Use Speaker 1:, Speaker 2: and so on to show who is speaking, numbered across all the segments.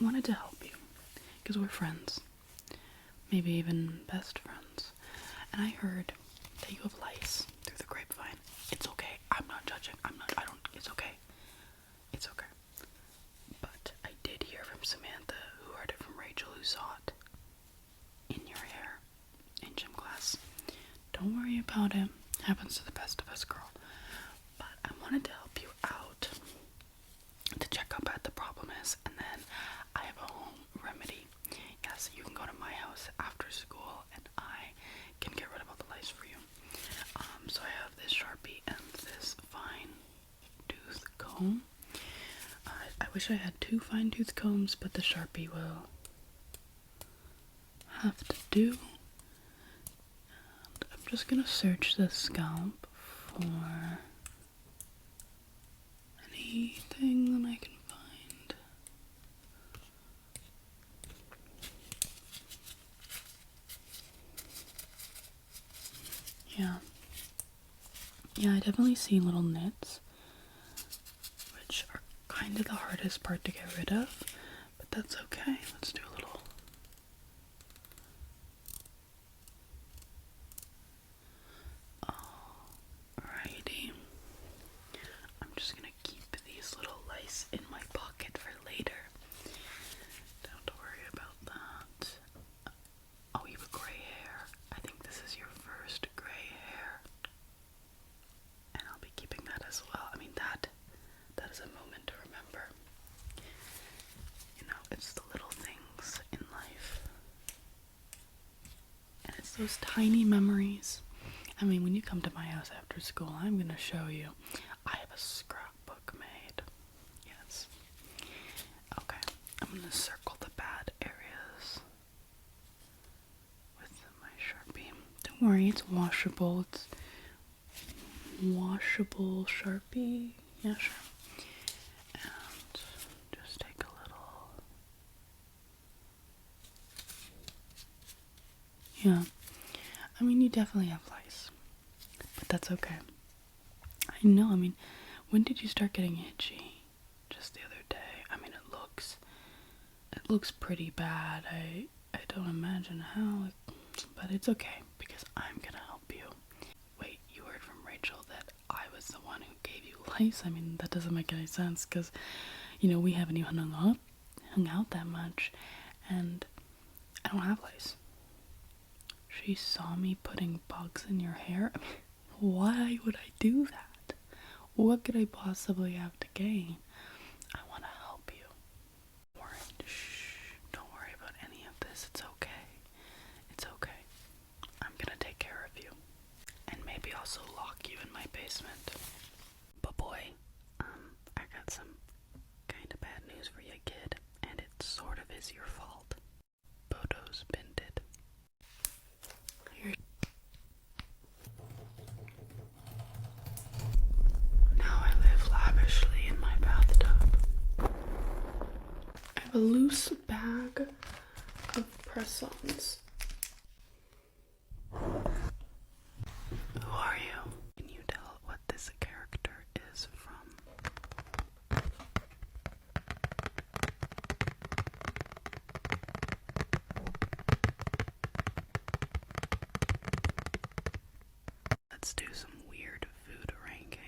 Speaker 1: wanted to help you because we're friends, maybe even best friends. And I heard that you have lice through the grapevine. It's okay. I'm not judging. It's okay. It's okay. But I did hear from Samantha, who heard it from Rachel, who saw it in your hair in gym class. Don't worry about it. Happens to the best of us, girl. But I wanted to help you out to check up what the problem is, and then I have a home remedy. Yes, you can go to my house after school, and I can get rid of all the lice for you. So I have this Sharpie and this fine tooth comb. I wish I had 2 fine tooth combs, but the Sharpie will have to do. And I'm just gonna search the scalp for anything that I can find. Yeah, I definitely see little nits, which are kind of the hardest part to get rid of, but that's okay. Let's do a little. Alrighty. I'm just gonna keep these little lice in my pocket for later. Don't worry about that. Oh, you have gray hair. I think this is your first gray hair. And I'll be keeping that as well. I mean, that is a moment to remember. You know, it's the little things in life. And it's those tiny memories. I mean, when you come to my house after school, I'm going to show you. I have a scrapbook made. Yes. Okay, I'm going to circle the bad areas with my Sharpie. Don't worry, it's washable. It's washable Sharpie. Yeah, sure. And just take a little. Yeah. I mean, you definitely have lice. But that's okay. I know, I mean, when did you start getting itchy? Just the other day. I mean, it looks pretty bad. I don't imagine how, but it's okay, because I'm gonna help you. Wait, you heard from Rachel that I was the one who gave you lice? I mean, that doesn't make any sense, because, you know, we haven't even hung out that much, and I don't have lice. She saw me putting bugs in your hair. I mean, why would I do that? What could I possibly have to gain? I want to help you. Don't worry about any of this. It's okay. It's okay. I'm gonna take care of you. And maybe also lock you in my basement. But boy, I got some kind of bad news for you, kid. And it sort of is your fault. Bodo's bended. Now I live lavishly in my bathtub. I have a loose bag of press-ons. Who are you? Can you tell what this character is from? Let's do some weird food ranking.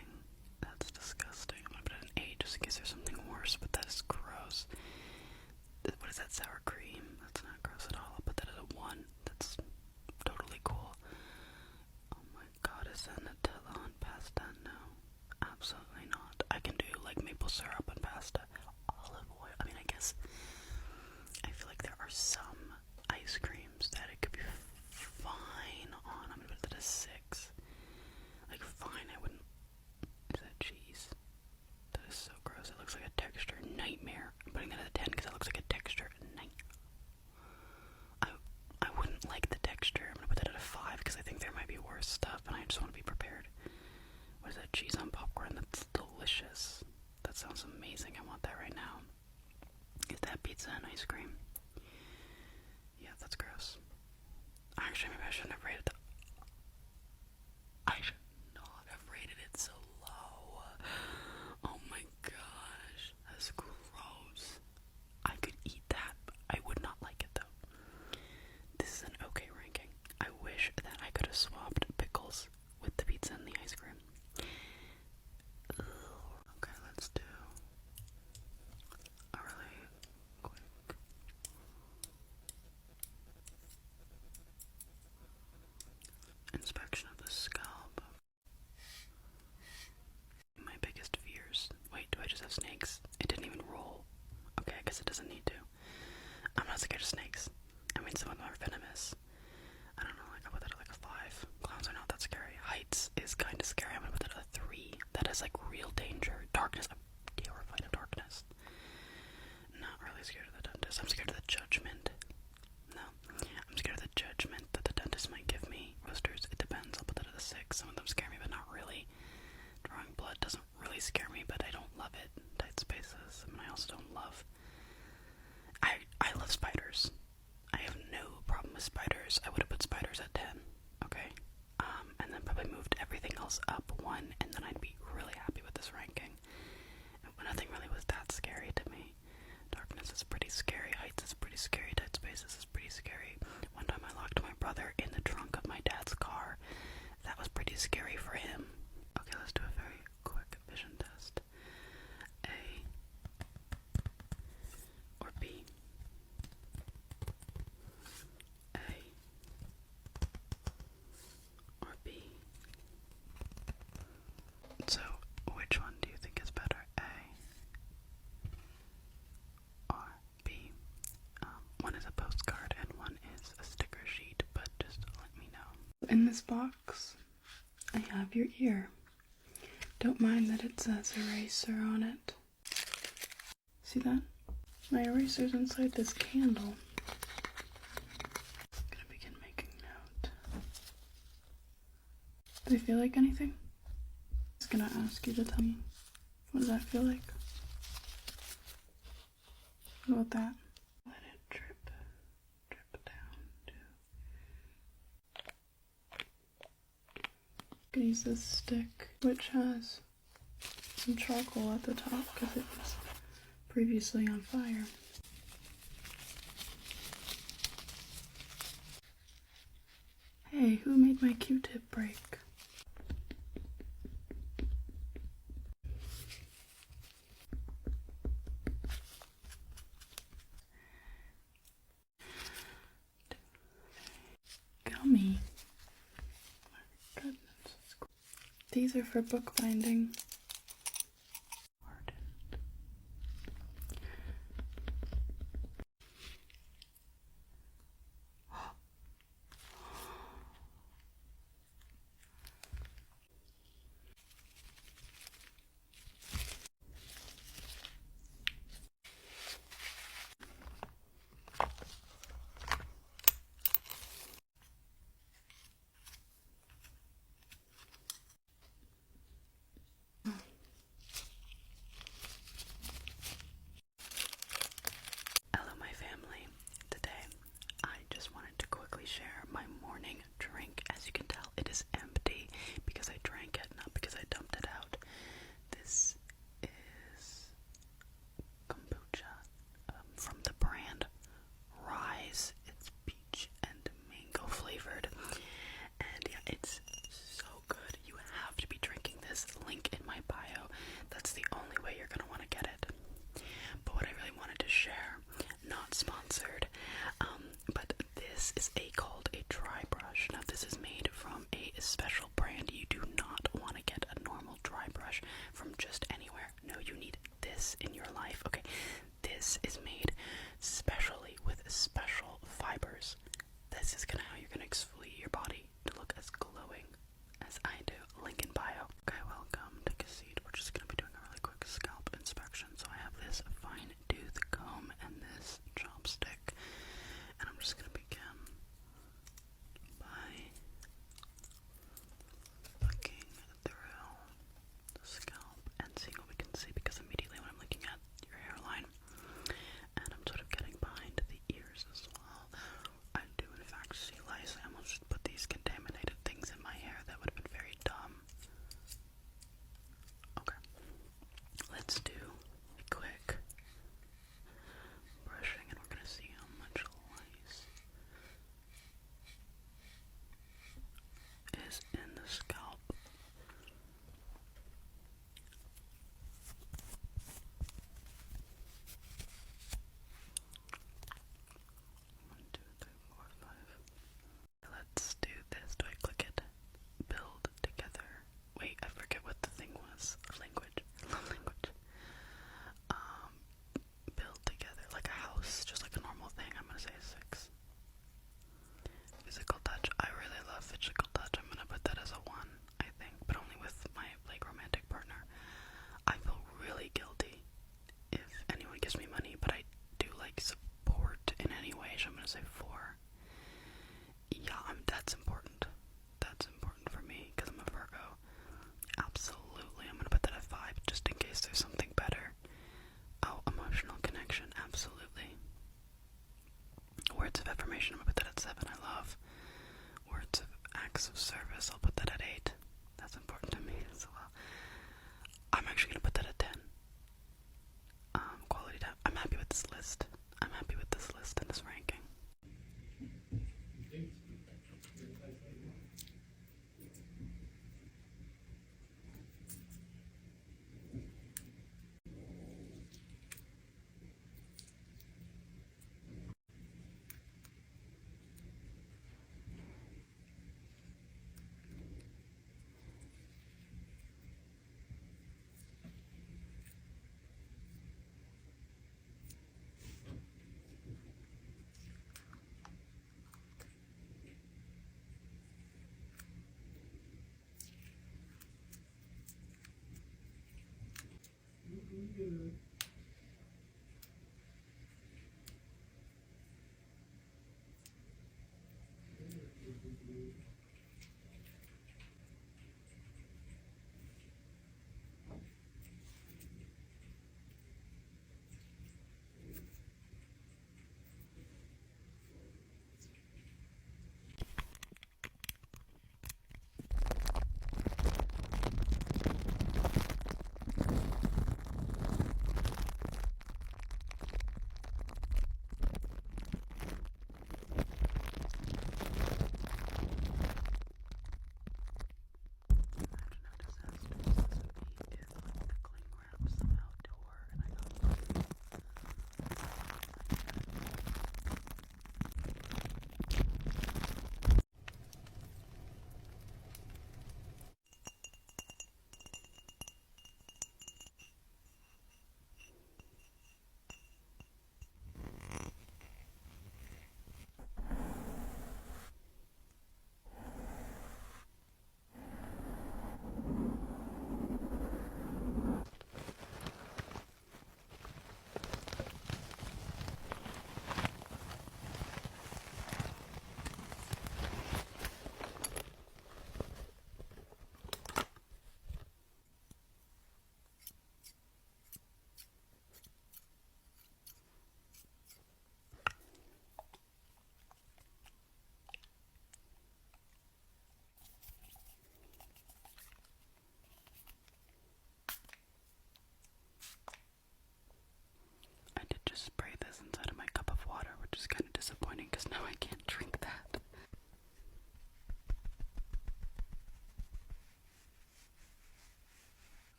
Speaker 1: That's disgusting. I'm gonna put an 8 just in case there's something worse, but that is gross. What is that, sour cream? That's not gross at all. I'll put that at a 1. That's totally cool. Oh my god, is that Nutella on pasta? No, absolutely not. I can do like maple syrup on pasta. Olive oil. I mean, I guess I feel like there are some ice creams that it could be fine on. I'm gonna put that at a 6. Like, fine, I wouldn't. Is that cheese? That is so gross. It looks like a texture nightmare. I'm putting that at a 10 because it looks like a texture nightmare. I wouldn't like the texture. I'm gonna put that at a 5 because I think there might be worse stuff, and I just want to be prepared. What is that, cheese on popcorn? That's delicious. That sounds amazing. I want that right now. Is that pizza and ice cream? Yeah, that's gross. Actually, maybe I shouldn't have rated that. I should not have rated it so low. Oh my gosh, that's gross. I could eat that. that is like real danger. Darkness, I'm terrified of darkness. Not really scared of the dentist. I'm scared of the judgment. No, I'm scared of the judgment that the dentist might give me. Roasters, it depends. I'll put that at a 6. Some of them scare me, but not really. Drawing blood doesn't really scare me, but I don't love it. Tight spaces. I mean, I also don't love. I love spiders. I have no problem with spiders. I would have put spiders at 10. Okay. And then probably moved everything else up 1, and then I'd be really happy with this ranking. Nothing really was that scary to me. Darkness is pretty scary. Heights is pretty scary. Tight spaces is pretty scary. One time I locked my brother in the trunk of my dad's car. That was pretty scary for him. Okay, let's do a very quick vision test. A or B? A or B? So, which one do you think is better? A or B? One is a postcard and one is a sticker sheet, but just let me know. In this box, I have your ear. Don't mind that it says eraser on it. See that? My eraser's inside this candle. I'm gonna begin making note. Do they feel like anything? I'm just gonna ask you to tell me. What does that feel like? What about that? Let it drip down to. I'm gonna use this stick, which has some charcoal at the top because it was previously on fire. Hey, who made my Q-tip break? Gummy. My goodness. These are for bookbinding. service, I'll put that at 8. That's important to me as well. I'm actually gonna put that at 10. Quality time. I'm happy with this list. I'm happy with this list and this ranking.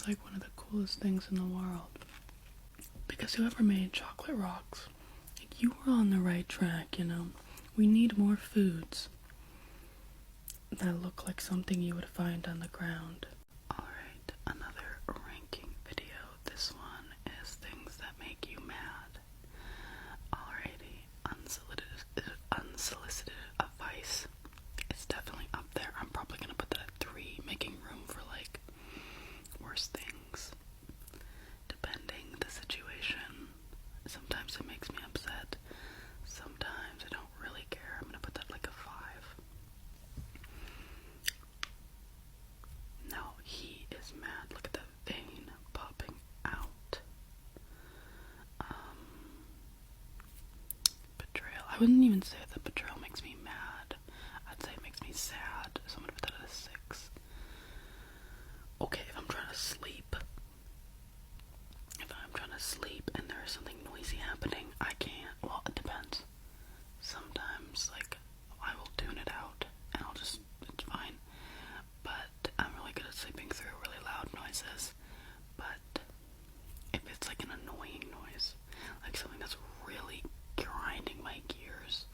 Speaker 1: it's like one of the coolest things in the world. Because whoever made chocolate rocks, like, you were on the right track, you know? We need more foods that look like something you would find on the ground. Alright, another ranking video. This one is things that make you mad. Alrighty, unsolicited advice. It's definitely up there. I'm probably gonna put that at 3, making room for like worse things. Depending the situation. Sometimes it makes me upset. Sometimes I don't really care. I'm gonna put that like a 5. No, he is mad. Look at the vein popping out. Betrayal. I wouldn't even say that betrayal makes me mad. I'd say it makes me sad. So I'm gonna put that at a 6. Okay, if I'm trying to sleep. And there is something noisy happening, I can't. Well, it depends. Sometimes, like, I will tune it out and it's fine. But I'm really good at sleeping through really loud noises. But if it's like an annoying noise, like something that's really grinding my gears,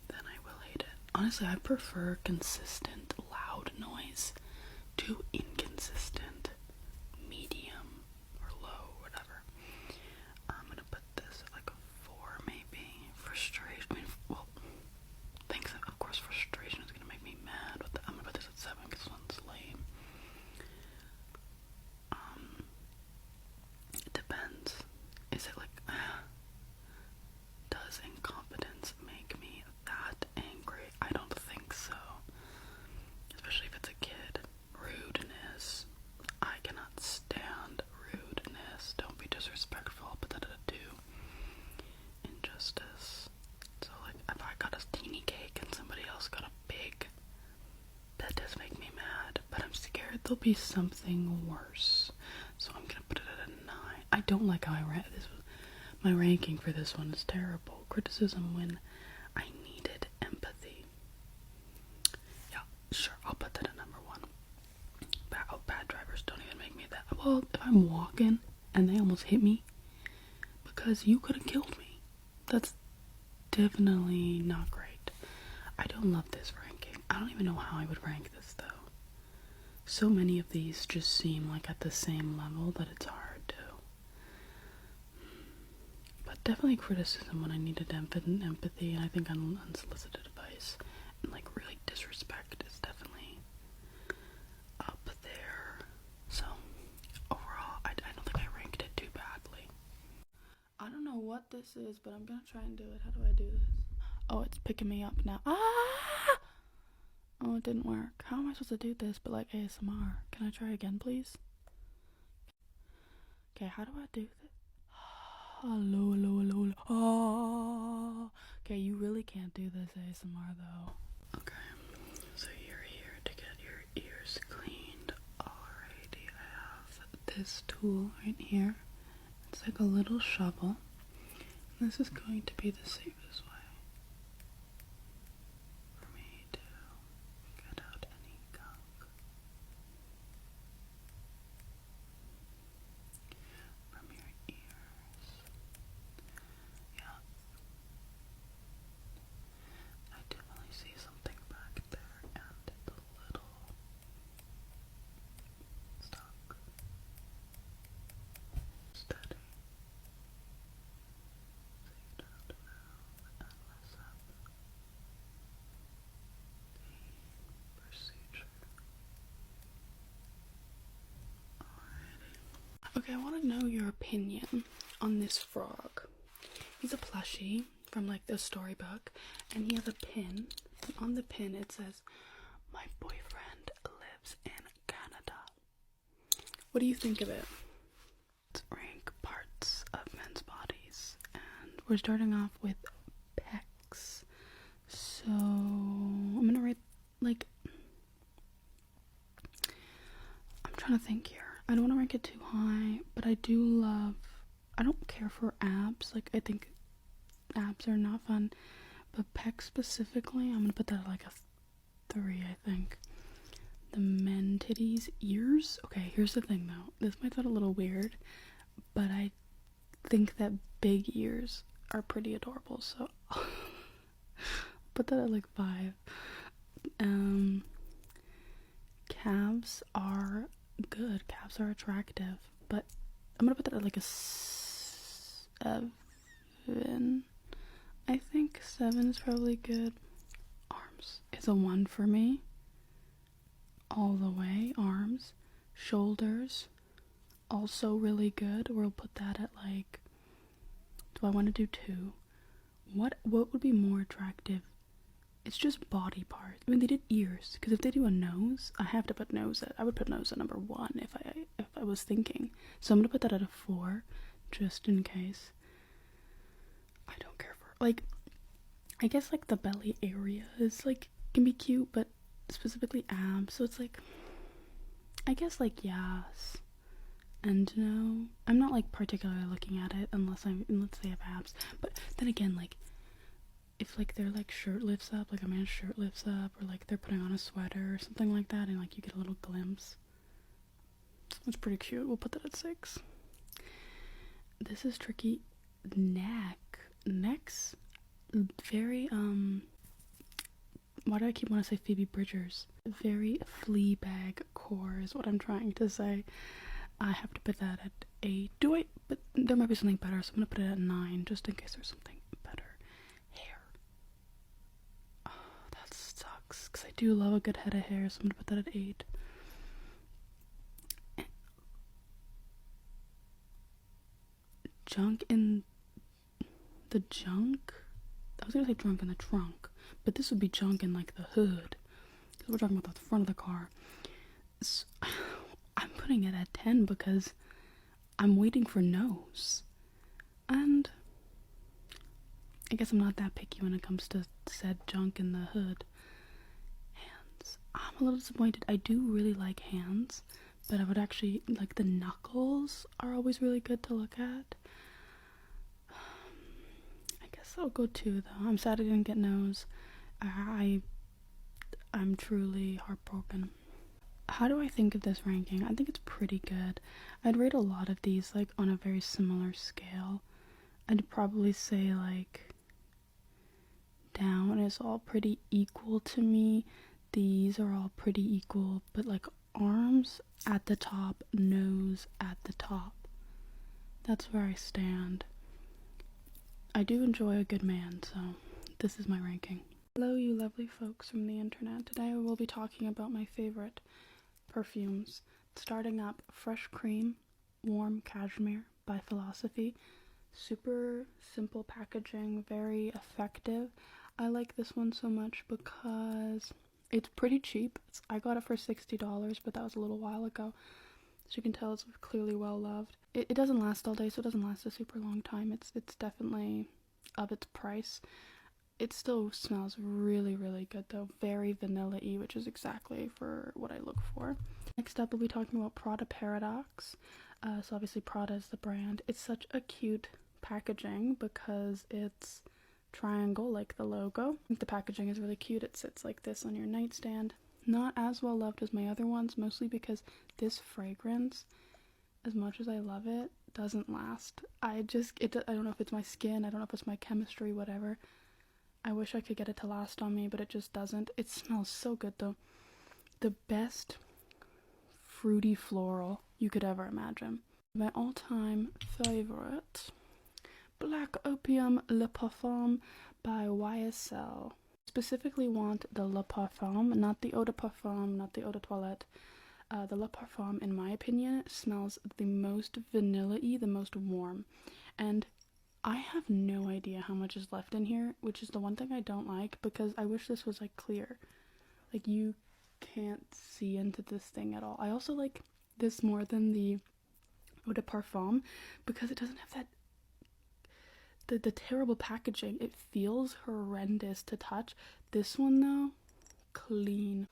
Speaker 1: then I will hate it. Honestly, I prefer consistent loud noise to inconsistent medium or low, whatever. I'm gonna put this at like a 4 maybe. Frustration, things that, of course, frustration is gonna make me mad. I'm gonna put this at 7 because this one's lame. It depends. Is it like, does incompetence make me that angry? I don't think so. Especially if it's a kid. Rudeness. I cannot stand rudeness. Don't be disrespectful. I'll put that at a 2. Injustice. So, like, if I got a teeny cake and somebody else got a big, that does make me mad. But I'm scared there'll be something worse. So I'm gonna put it at a 9. I don't like how my ranking for this one is terrible. Criticism when I needed empathy. Yeah, sure, I'll put that at number 1. Bad drivers don't even make me that. Well, if I'm walking and they almost hit me because you could have killed me, that's definitely not great. I don't love this ranking. I don't even know how I would rank this though. So many of these just seem like at the same level that it's hard to. But definitely criticism when I needed empathy, and I think unsolicited advice and like really disrespect is definitely up there. So overall, I don't think I ranked it too badly. I don't know what this is, but I'm gonna try and do it. How do I do this? Oh, it's picking me up now. Ah! Oh, it didn't work. How am I supposed to do this but like ASMR? Can I try again, please? Okay, how do I do this? Hello. Oh. Okay, you really can't do this ASMR though. Okay, so you're here to get your ears cleaned. Alrighty, I have this tool right here. It's like a little shovel. This is going to be the safest way for me to get out any gunk from your ears. Yeah, I definitely see something back there, and it's a little stuck. Steady. Take it out now and mess up the procedure. Alrighty. Okay, I want to know your opinion on this frog. He's a plushie from like the storybook, and he has a pin. And on the pin it says, "My boyfriend lives in Canada." What do you think of it? Let's rank parts of men's bodies, and we're starting off with pecs. So I'm gonna rate, like, I'm trying to think here. I don't want to rank it too high, but I don't care for abs. Like, I think abs are not fun, but pecs specifically, I'm gonna put that at like a 3, I think. the men titties, ears. Okay, here's the thing though. This might sound a little weird, but I think that big ears are pretty adorable, so I'll put that at like 5. Calves are good. Calves are attractive, but I'm gonna put that at like a 7. I think 7 is probably good. Arms is a 1 for me. All the way. Arms. Shoulders, also really good. We'll put that at like, do I want to do 2? What would be more attractive? It's just body parts. I mean, they did ears, because if they do a nose, I have to put nose at, I would put nose at number 1 if I was thinking. So I'm gonna put that at a 4, just in case. I don't care for, like, I guess like the belly area is like, can be cute, but specifically abs, so it's like, I guess like yes and no. I'm not like particularly looking at it unless they have abs, but then again, like, if like their like shirt lifts up, like a man's shirt lifts up, or like they're putting on a sweater or something like that, and like you get a little glimpse, it's pretty cute. We'll put that at 6. This is tricky. Necks, very why do I keep wanting to say Phoebe Bridgers? Very Fleabag core is what I'm trying to say. I have to put that at 8. But there might be something better, so I'm gonna put it at 9 just in case there's something better. Hair. Oh, that sucks, because I do love a good head of hair, so I'm gonna put that at 8. Junk in the junk? I was gonna say junk in the trunk, but this would be junk in like the hood, because we're talking about the front of the car. So, I'm putting it at 10 because I'm waiting for nose, and I guess I'm not that picky when it comes to said junk in the hood. Hands, I'm a little disappointed. I do really like hands, but I would actually like the knuckles are always really good to look at. I guess I'll go 2 though. I'm sad I didn't get nose. I'm truly heartbroken. How do I think of this ranking? I think it's pretty good. I'd rate a lot of these like on a very similar scale. I'd probably say like down is all pretty equal to me. These are all pretty equal, but like arms at the top, nose at the top. That's where I stand. I do enjoy a good man, so this is my ranking. Hello, you lovely folks from the internet. Today we will be talking about my favorite perfumes. Starting up, Fresh Cream Warm Cashmere by Philosophy. Super simple packaging, very effective. I like this one so much because it's pretty cheap. I got it for $60, but that was a little while ago. As you can tell, it's clearly well loved. It doesn't last all day, so it doesn't last a super long time. It's definitely of its price. It still smells really, really good though. Very vanilla-y, which is exactly for what I look for. Next up, we'll be talking about Prada Paradox. So obviously Prada is the brand. It's such a cute packaging because it's triangle like the logo. I think the packaging is really cute. It sits like this on your nightstand. Not as well loved as my other ones, mostly because this fragrance, as much as I love it, doesn't last. I don't know if it's my skin, I don't know if it's my chemistry, whatever. I wish I could get it to last on me, but it just doesn't. It smells so good though. The best fruity floral you could ever imagine. My all-time favorite, Black Opium Le Parfum by YSL. Specifically want the Le Parfum, not the Eau de Parfum, not the Eau de Toilette. The Le Parfum, in my opinion, smells the most vanilla-y, the most warm. And I have no idea how much is left in here, which is the one thing I don't like, because I wish this was like clear. Like you can't see into this thing at all. I also like this more than the Eau de Parfum because it doesn't have that the terrible packaging. It feels horrendous to touch. This one though, clean.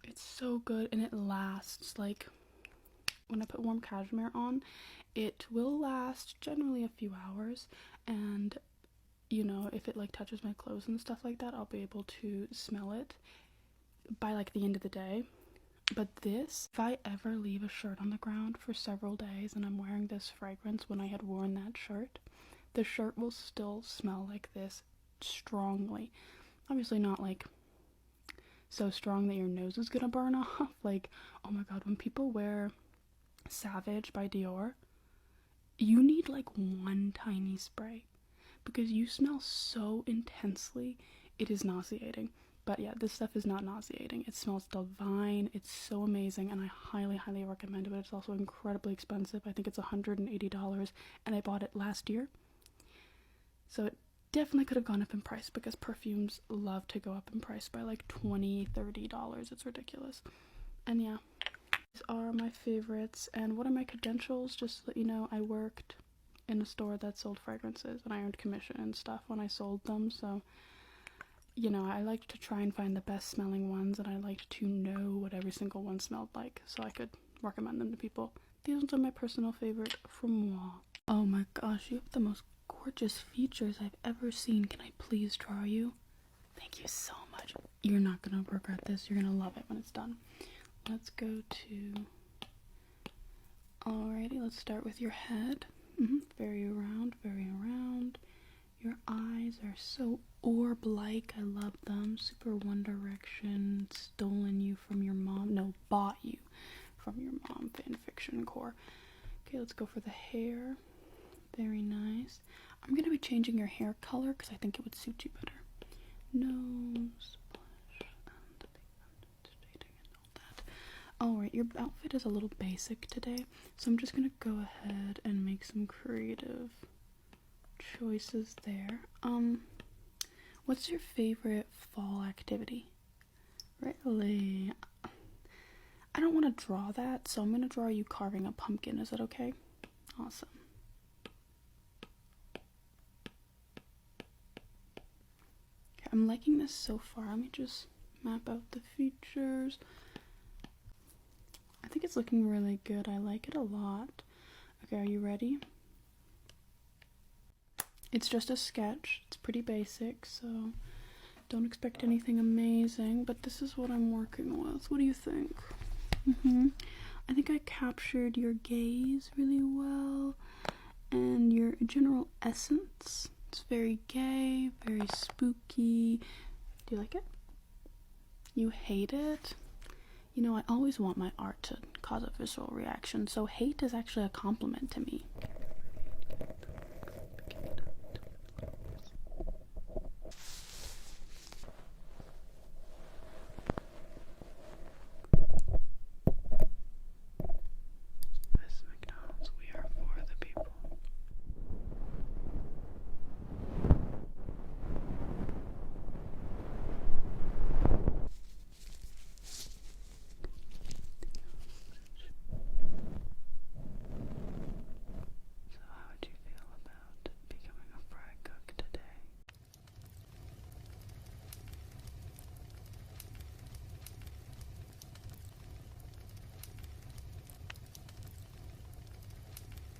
Speaker 1: It's so good and it lasts. Like when I put warm cashmere on, it will last generally a few hours, and you know, if it like touches my clothes and stuff like that, I'll be able to smell it. by like the end of the day. But this, if I ever leave a shirt on the ground for several days and I'm wearing this fragrance when I had worn that shirt, the shirt will still smell like this strongly. Obviously not like so strong that your nose is gonna burn off. Like, oh my god, when people wear Savage by Dior, you need like one tiny spray because you smell so intensely, it is nauseating. But yeah, this stuff is not nauseating. It smells divine. It's so amazing, and I highly, highly recommend it. But it's also incredibly expensive. I think it's $180, and I bought it last year. So it definitely could have gone up in price because perfumes love to go up in price by like $20, $30. It's ridiculous. And yeah, these are my favorites. And what are my credentials? Just to let you know, I worked in a store that sold fragrances, and I earned commission and stuff when I sold them. So, you know, I liked to try and find the best smelling ones, and I liked to know what every single one smelled like so I could recommend them to people. These ones are my personal favorite from Moi. Oh my gosh, you have the most gorgeous features I've ever seen. Can I please draw you? Thank you so much. You're not gonna regret this. You're gonna love it when it's done. Let's go to... Alrighty, let's start with your head. Very round, very round. Your eyes are so orb-like. I love them. Super One Direction. Stolen you from your mom. No, bought you from your mom. Fanfiction core. Okay, let's go for the hair. Very nice. I'm going to be changing your hair color because I think it would suit you better. Nose, blush, and pigment, and all that. Alright, your outfit is a little basic today, so I'm just going to go ahead and make some creative choices there. What's your favorite fall activity? Really? I don't want to draw that, so I'm going to draw you carving a pumpkin. Is that okay? Awesome. Okay, I'm liking this so far. Let me just map out the features. I think it's looking really good. I like it a lot. Okay, are you ready? It's just a sketch. It's pretty basic, so don't expect anything amazing, but this is what I'm working with. What do you think? I think I captured your gaze really well and your general essence. It's very gay, very spooky. Do you like it? You hate it? You know, I always want my art to cause a visceral reaction, so hate is actually a compliment to me.